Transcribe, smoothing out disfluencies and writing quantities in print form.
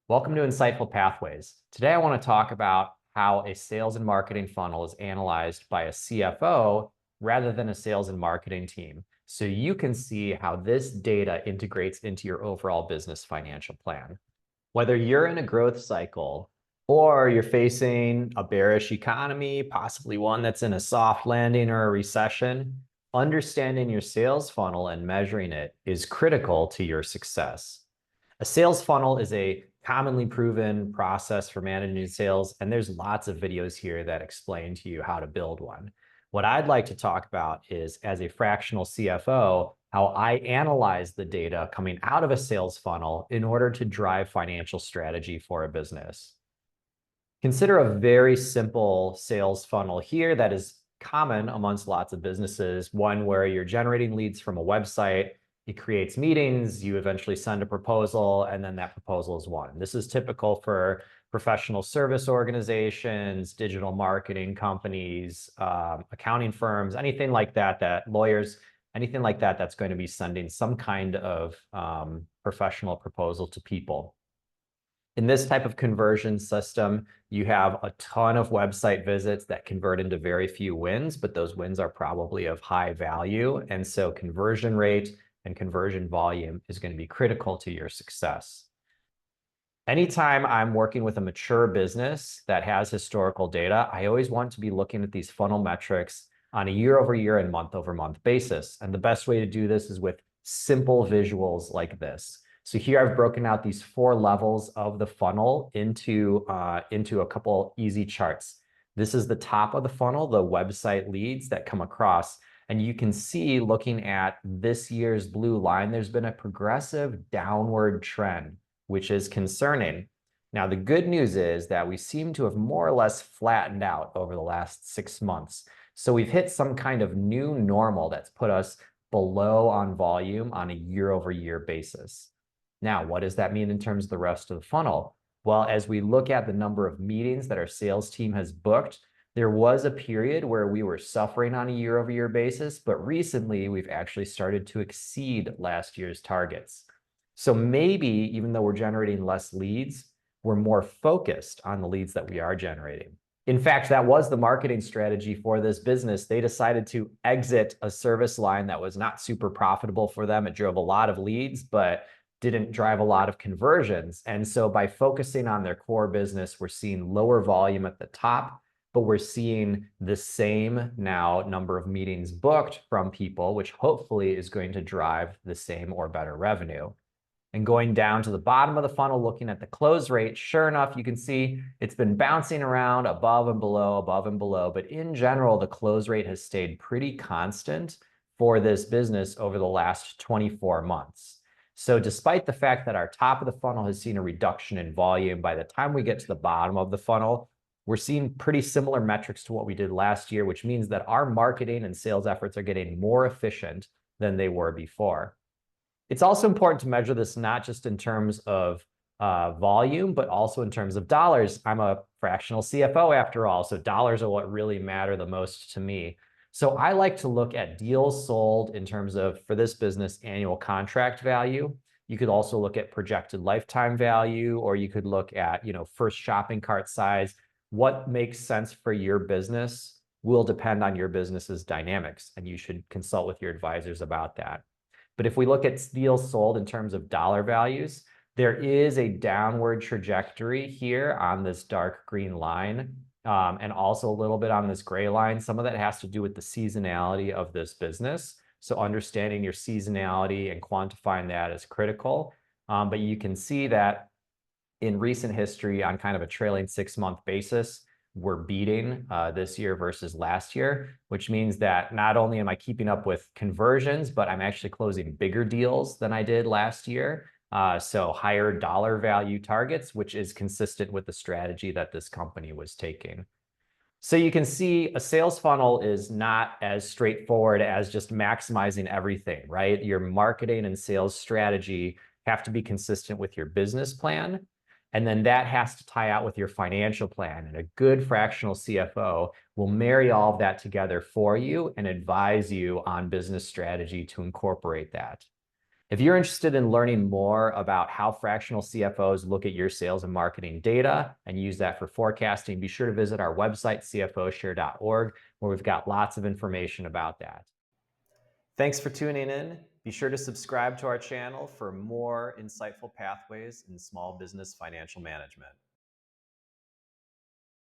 Welcome to Insightful Pathways. Today, I want to talk about how a sales and marketing funnel is analyzed by a CFO rather than a sales and marketing team, so you can see how this data integrates into your overall business financial plan. Whether you're in a growth cycle or you're facing a bearish economy, possibly one that's in a soft landing or a recession, understanding your sales funnel and measuring it is critical to your success. A sales funnel is a commonly proven process for managing sales, and there's lots of videos here that explain to you how to build one. What I'd like to talk about is, as a fractional CFO, how I analyze the data coming out of a sales funnel in order to drive financial strategy for a business. Consider a very simple sales funnel here that is common amongst lots of businesses, one where you're generating leads from a website. It creates meetings, you eventually send a proposal, and then that proposal is won. This is typical for professional service organizations, digital marketing companies, accounting firms, anything like that, lawyers, anything like that that's going to be sending some kind of professional proposal to people. In this type of conversion system, you have a ton of website visits that convert into very few wins, but those wins are probably of high value. And so conversion rate and conversion volume is going to be critical to your success. Anytime I'm working with a mature business that has historical data, I always want to be looking at these funnel metrics on a year-over-year and month-over-month basis. And the best way to do this is with simple visuals like this. So here I've broken out these 4 levels of the funnel into a couple easy charts. This is the top of the funnel, the website leads that come across. And you can see, looking at this year's blue line, there's been a progressive downward trend, which is concerning. Now, the good news is that we seem to have more or less flattened out over the last 6 months. So we've hit some kind of new normal that's put us below on volume on a year-over-year basis. Now, what does that mean in terms of the rest of the funnel? Well, as we look at the number of meetings that our sales team has booked, there was a period where we were suffering on a year-over-year basis, but recently we've actually started to exceed last year's targets. So maybe, even though we're generating less leads, we're more focused on the leads that we are generating. In fact, that was the marketing strategy for this business. They decided to exit a service line that was not super profitable for them. It drove a lot of leads, but didn't drive a lot of conversions. And so by focusing on their core business, we're seeing lower volume at the top, but we're seeing the same now number of meetings booked from people, which hopefully is going to drive the same or better revenue. And going down to the bottom of the funnel, looking at the close rate, sure enough, you can see it's been bouncing around above and below, but in general, the close rate has stayed pretty constant for this business over the last 24 months. So despite the fact that our top of the funnel has seen a reduction in volume, by the time we get to the bottom of the funnel, we're seeing pretty similar metrics to what we did last year, which means that our marketing and sales efforts are getting more efficient than they were before. It's also important to measure this not just in terms of volume, but also in terms of dollars. I'm a fractional CFO after all, so dollars are what really matter the most to me. So I like to look at deals sold in terms of, for this business, annual contract value. You could also look at projected lifetime value, or you could look at, first shopping cart size. What makes sense for your business will depend on your business's dynamics, and you should consult with your advisors about that. But if we look at deals sold in terms of dollar values, there is a downward trajectory here on this dark green line, and also a little bit on this gray line. Some of that has to do with the seasonality of this business. So understanding your seasonality and quantifying that is critical. But you can see that in recent history, on kind of a trailing 6-month basis, we're beating this year versus last year, which means that not only am I keeping up with conversions, but I'm actually closing bigger deals than I did last year. So higher dollar value targets, which is consistent with the strategy that this company was taking. So you can see a sales funnel is not as straightforward as just maximizing everything, right? Your marketing and sales strategy have to be consistent with your business plan. And then that has to tie out with your financial plan. And a good fractional CFO will marry all of that together for you and advise you on business strategy to incorporate that. If you're interested in learning more about how fractional CFOs look at your sales and marketing data and use that for forecasting, be sure to visit our website, cfoshare.org, where we've got lots of information about that. Thanks for tuning in. Be sure to subscribe to our channel for more insightful pathways in small business financial management.